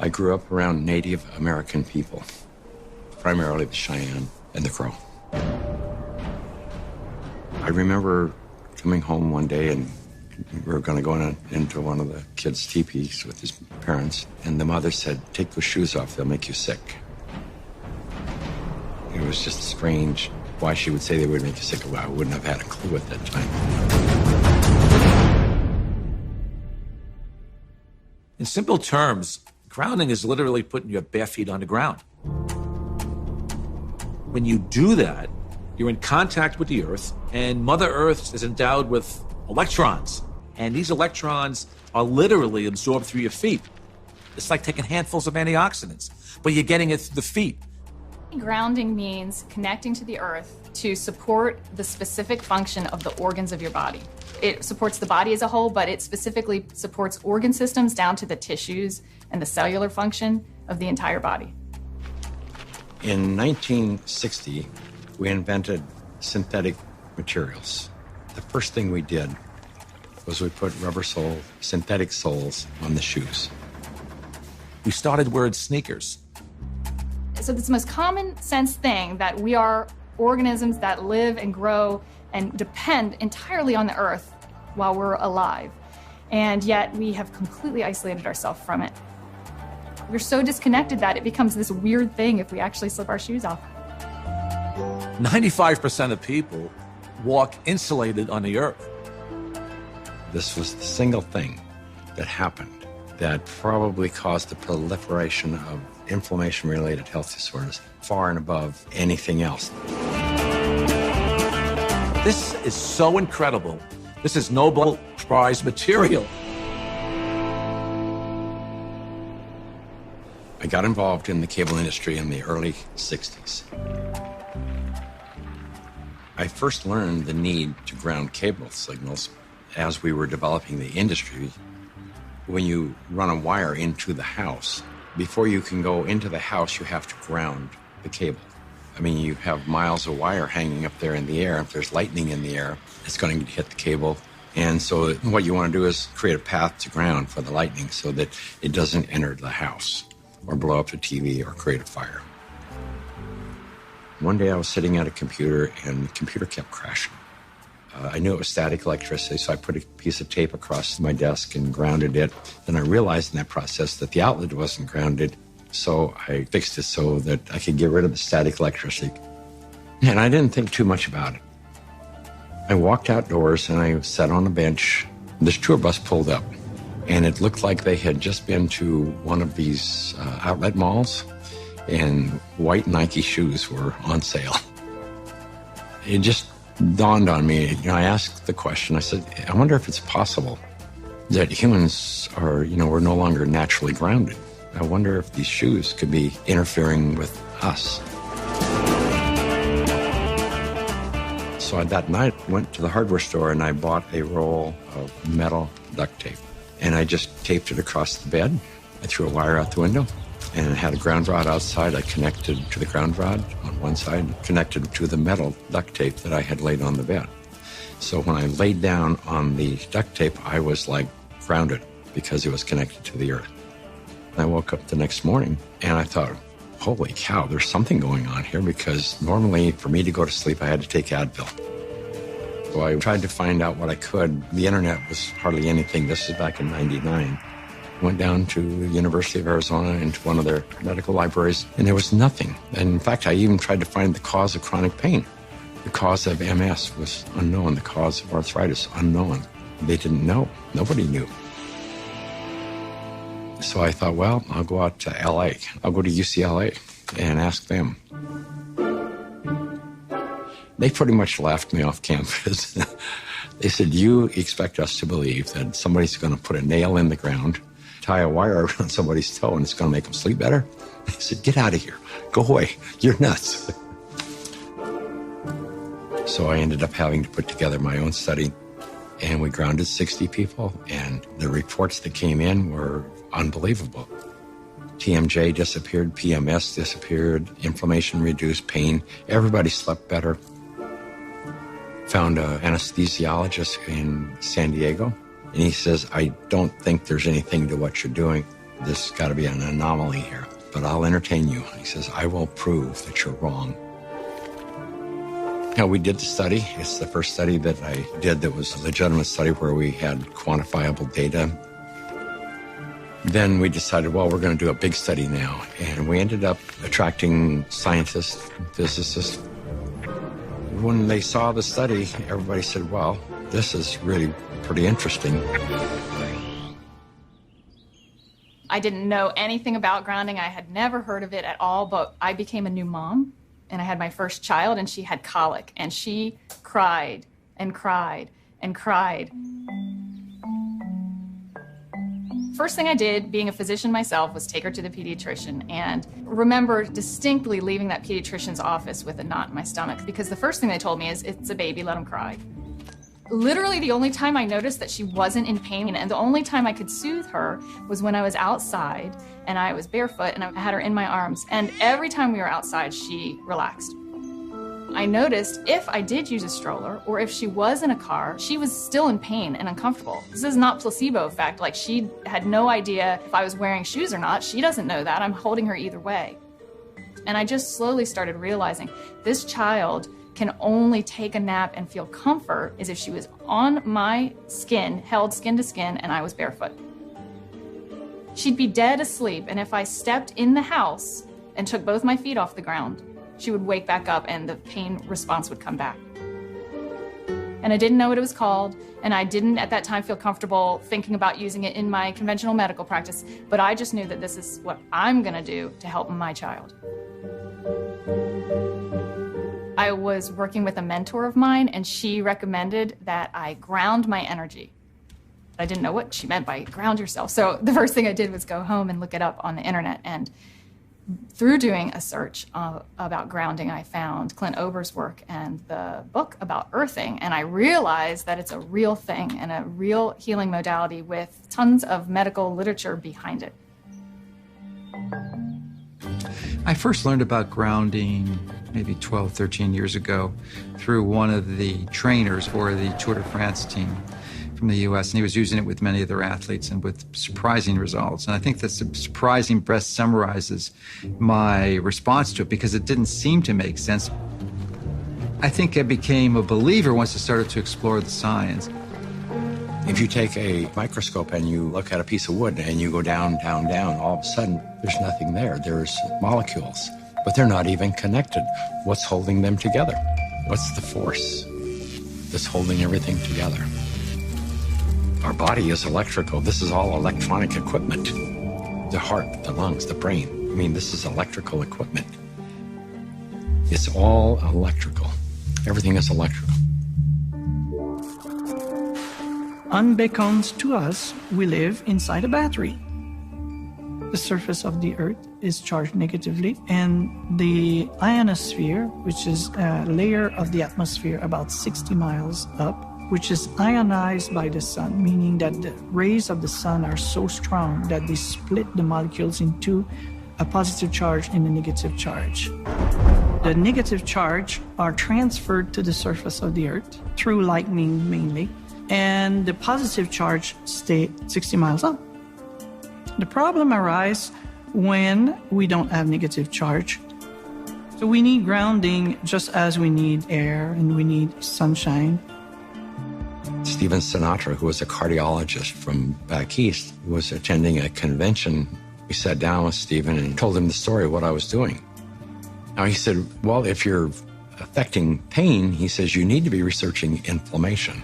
I grew up around Native American people, primarily the Cheyenne and the Crow. I remember coming home one day and we were going to go into one of the kids' teepees with his parents, and the mother said, "Take those shoes off, they'll make you sick." It was just strange why she would say they would make you sick. Well, I wouldn't have had a clue at that time. In simple terms, grounding is literally putting your bare feet on the ground. When you do that, you're in contact with the earth, and Mother Earth is endowed with electrons. And these electrons are literally absorbed through your feet. It's like taking handfuls of antioxidants, but you're getting it through the feet. Grounding means connecting to the earth to support the specific function of the organs of your body. It supports the body as a whole, but it specifically supports organ systems down to the tissues and the cellular function of the entire body. In 1960, we invented synthetic materials. The first thing we did was we put rubber sole, synthetic soles on the shoes. We started wearing sneakers. So it's the most common sense thing that we are organisms that live and grow and depend entirely on the earth while we're alive. And yet we have completely isolated ourselves from it. We're so disconnected that it becomes this weird thing if we actually slip our shoes off. 95% of people walk insulated on the earth. This was the single thing that happened that probably caused the proliferation of inflammation-related health disorders far and above anything else. This is so incredible. This is Nobel Prize material. I got involved in the cable industry in the early 60s. I first learned the need to ground cable signals as we were developing the industry. When you run a wire into the house, before you can go into the house, you have to ground the cable. I mean, you have miles of wire hanging up there in the air. If there's lightning in the air, it's going to hit the cable. And so what you want to do is create a path to ground for the lightning so that it doesn't enter the house or blow up the TV or create a fire. One day I was sitting at a computer and the computer kept crashing. I knew it was static electricity, so I put a piece of tape across my desk and grounded it. Then I realized in that process that the outlet wasn't grounded, so I fixed it so that I could get rid of the static electricity. And I didn't think too much about it. I walked outdoors and I sat on a bench. This tour bus pulled up, and it looked like they had just been to one of these outlet malls, and white Nike shoes were on sale. It just dawned on me. I asked the question. I said, I wonder if it's possible that humans are, we're no longer naturally grounded. I wonder if these shoes could be interfering with us. So that night, I went to the hardware store and I bought a roll of metal duct tape. And I just taped it across the bed. I threw a wire out the window and it had a ground rod outside. I connected to the ground rod on one side, connected to the metal duct tape that I had laid on the bed. So when I laid down on the duct tape, I was like grounded because it was connected to the earth. I woke up the next morning and I thought, holy cow, there's something going on here, because normally for me to go to sleep, I had to take Advil. So I tried to find out what I could. The internet was hardly anything. This is back in '99. Went down to the University of Arizona into one of their medical libraries, and there was nothing. And in fact, I even tried to find the cause of chronic pain. The cause of MS was unknown. The cause of arthritis, unknown. They didn't know. Nobody knew. So I thought, well, I'll go out to LA. I'll go to UCLA and ask them. They pretty much laughed me off campus. They said, you expect us to believe that somebody's going to put a nail in the ground, tie a wire around somebody's toe, and it's going to make them sleep better? They said, get out of here. Go away. You're nuts. So I ended up having to put together my own study, and we grounded 60 people, and the reports that came in were unbelievable. TMJ disappeared, PMS disappeared, inflammation reduced, pain. Everybody slept better. Found an anesthesiologist in San Diego, and he says, I don't think there's anything to what you're doing. There's got to be an anomaly here, but I'll entertain you. He says, I will prove that you're wrong. We did the study. It's the first study that I did that was a legitimate study where we had quantifiable data. Then we decided, well, we're going to do a big study now. And we ended up attracting scientists, physicists. When they saw the study, everybody said, well, this is really pretty interesting. I didn't know anything about grounding. I had never heard of it at all, but I became a new mom. And I had my first child, and she had colic, and she cried and cried and cried. First thing I did, being a physician myself, was take her to the pediatrician, and remember distinctly leaving that pediatrician's office with a knot in my stomach, because the first thing they told me is, it's a baby, let him cry. Literally the only time I noticed that she wasn't in pain, and the only time I could soothe her was when I was outside and I was barefoot and I had her in my arms. And every time we were outside, she relaxed. I noticed if I did use a stroller or if she was in a car, she was still in pain and uncomfortable. This is not placebo effect. Like, she had no idea if I was wearing shoes or not. She doesn't know that. I'm holding her either way. And I just slowly started realizing this child can only take a nap and feel comfort is if she was on my skin, held skin to skin, and I was barefoot. She'd be dead asleep, and if I stepped in the house and took both my feet off the ground, she would wake back up and the pain response would come back. And I didn't know what it was called, and I didn't at that time feel comfortable thinking about using it in my conventional medical practice, but I just knew that this is what I'm gonna do to help my child. I was working with a mentor of mine, and she recommended that I ground my energy. I didn't know what she meant by ground yourself. So the first thing I did was go home and look it up on the internet. And through doing a search about grounding, I found Clint Ober's work and the book about earthing. And I realized that it's a real thing and a real healing modality with tons of medical literature behind it. I first learned about grounding maybe 12, 13 years ago through one of the trainers for the Tour de France team from the U.S., and he was using it with many of their athletes and with surprising results. And I think that surprising best summarizes my response to it, because it didn't seem to make sense. I think I became a believer once I started to explore the science. If you take a microscope and you look at a piece of wood and you go down, down, down, all of a sudden there's nothing there. There's molecules, but they're not even connected. What's holding them together? What's the force that's holding everything together? Our body is electrical. This is all electronic equipment. The heart, the lungs, the brain. I mean, this is electrical equipment. It's all electrical. Everything is electrical. Unbeknownst to us, we live inside a battery. The surface of the Earth is charged negatively, and the ionosphere, which is a layer of the atmosphere about 60 miles up, which is ionized by the sun, meaning that the rays of the sun are so strong that they split the molecules into a positive charge and a negative charge. The negative charge are transferred to the surface of the Earth through lightning mainly, and the positive charge stay 60 miles up. The problem arises when we don't have negative charge. So we need grounding just as we need air and we need sunshine. Stephen Sinatra, who was a cardiologist from back east, was attending a convention. We sat down with Stephen and told him the story of what I was doing. Now he said, well, if you're affecting pain, he says, you need to be researching inflammation.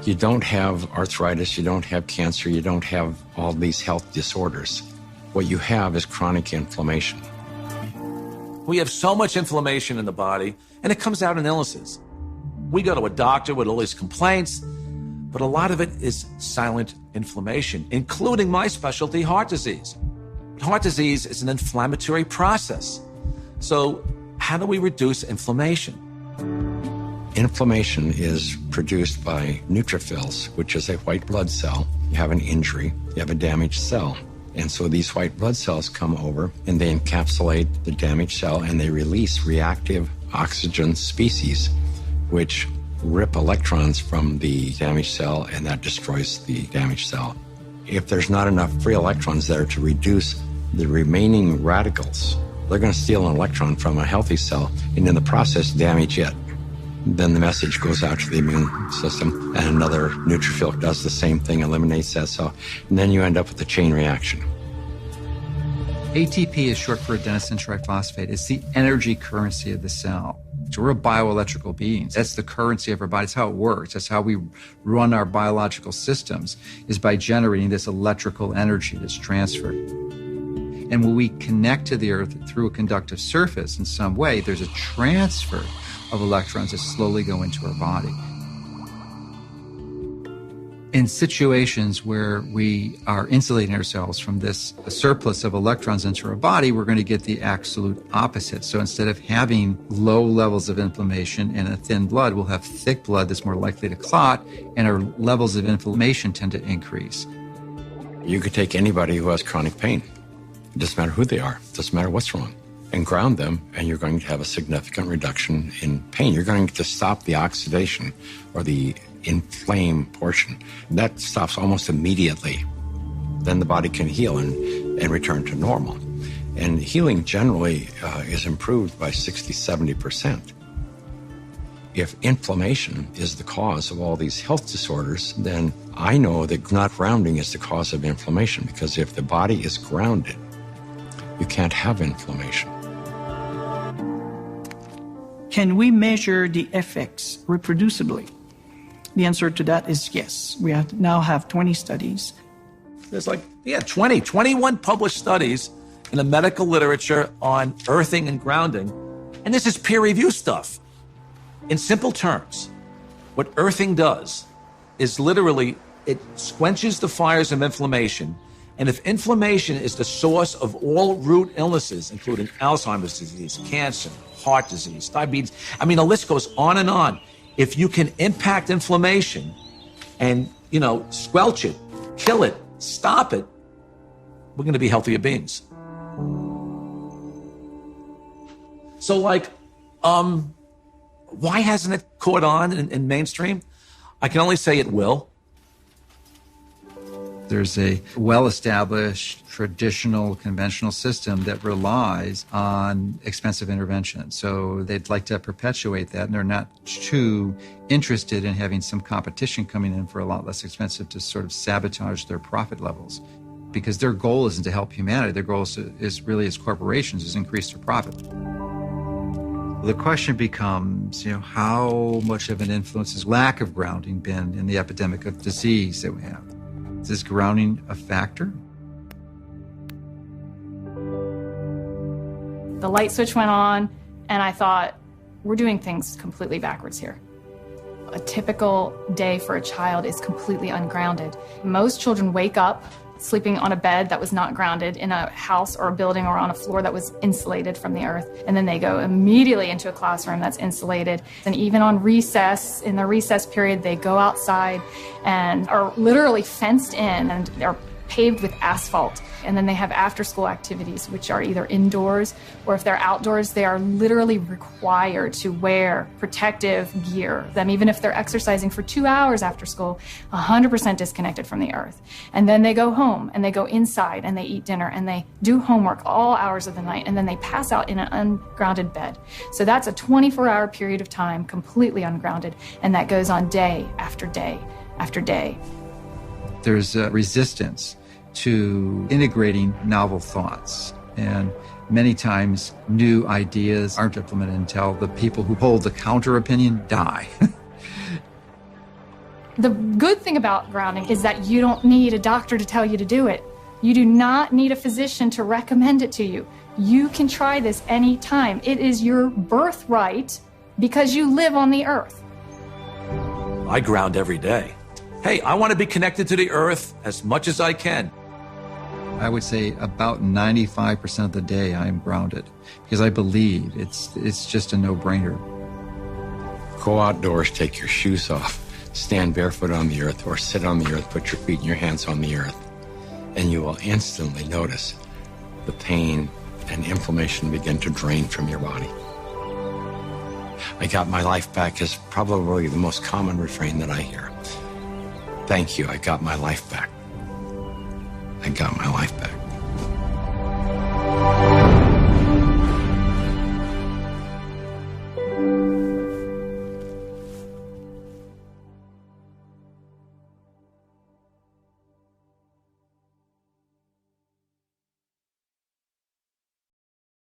You don't have arthritis, you don't have cancer, you don't have all these health disorders. What you have is chronic inflammation. We have so much inflammation in the body, and it comes out in illnesses. We go to a doctor with all these complaints, but a lot of it is silent inflammation, including my specialty, heart disease. Heart disease is an inflammatory process. So how do we reduce inflammation? Inflammation is produced by neutrophils, which is a white blood cell. You have an injury, you have a damaged cell. And so these white blood cells come over and they encapsulate the damaged cell and they release reactive oxygen species, which rip electrons from the damaged cell, and that destroys the damaged cell. If there's not enough free electrons there to reduce the remaining radicals, they're going to steal an electron from a healthy cell and in the process damage it. Then the message goes out to the immune system and another neutrophil does the same thing, eliminates that cell, and then you end up with a chain reaction. ATP is short for adenosine triphosphate. It's the energy currency of the cell. So we're bioelectrical beings. That's the currency of our body. That's how it works. That's how we run our biological systems, is by generating this electrical energy that's transferred. And when we connect to the earth through a conductive surface in some way, there's a transfer of electrons that slowly go into our body. In situations where we are insulating ourselves from this surplus of electrons into our body, we're going to get the absolute opposite. So instead of having low levels of inflammation and a thin blood, we'll have thick blood that's more likely to clot, and our levels of inflammation tend to increase. You could take anybody who has chronic pain. It doesn't matter who they are. It doesn't matter what's wrong. And ground them, and you're going to have a significant reduction in pain. You're going to stop the oxidation or the inflamed portion. That stops almost immediately. Then the body can heal and return to normal. And healing generally is improved by 60-70%. If inflammation is the cause of all these health disorders, then I know that not grounding is the cause of inflammation, because if the body is grounded, you can't have inflammation. Can we measure the effects reproducibly? The answer to that is yes. We now have 20 studies. There's 21 published studies in the medical literature on earthing and grounding. And this is peer-reviewed stuff. In simple terms, what earthing does is literally it quenches the fires of inflammation. And if inflammation is the source of all root illnesses, including Alzheimer's disease, cancer, heart disease, diabetes, I mean, the list goes on and on. If you can impact inflammation and, squelch it, kill it, stop it, we're going to be healthier beings. So, why hasn't it caught on in mainstream? I can only say it will. There's a well-established, traditional, conventional system that relies on expensive intervention. So they'd like to perpetuate that, and they're not too interested in having some competition coming in for a lot less expensive to sort of sabotage their profit levels. Because their goal isn't to help humanity. Their goal is really, as corporations, is increase their profit. The question becomes, how much of an influence has lack of grounding been in the epidemic of disease that we have? Is grounding a factor? The light switch went on, and I thought, we're doing things completely backwards here. A typical day for a child is completely ungrounded. Most children wake up sleeping on a bed that was not grounded in a house or a building or on a floor that was insulated from the earth. And then they go immediately into a classroom that's insulated. And even on recess, in the recess period, they go outside and are literally fenced in, and they're paved with asphalt. And then they have after-school activities, which are either indoors, or if they're outdoors, they are literally required to wear protective gear. Even if they're exercising for 2 hours after school, 100% disconnected from the earth. And then they go home, and they go inside, and they eat dinner, and they do homework all hours of the night, and then they pass out in an ungrounded bed. So that's a 24-hour period of time, completely ungrounded, and that goes on day after day after day. There's a resistance to integrating novel thoughts. And many times new ideas aren't implemented until the people who hold the counter opinion die. The good thing about grounding is that you don't need a doctor to tell you to do it. You do not need a physician to recommend it to you. You can try this anytime. It is your birthright because you live on the earth. I ground every day. Hey, I want to be connected to the earth as much as I can. I would say about 95% of the day I am grounded, because I believe it's just a no-brainer. Go outdoors, take your shoes off, stand barefoot on the earth, or sit on the earth, put your feet and your hands on the earth, and you will instantly notice the pain and inflammation begin to drain from your body. I got my life back is probably the most common refrain that I hear. Thank you, I got my life back. I got my life back.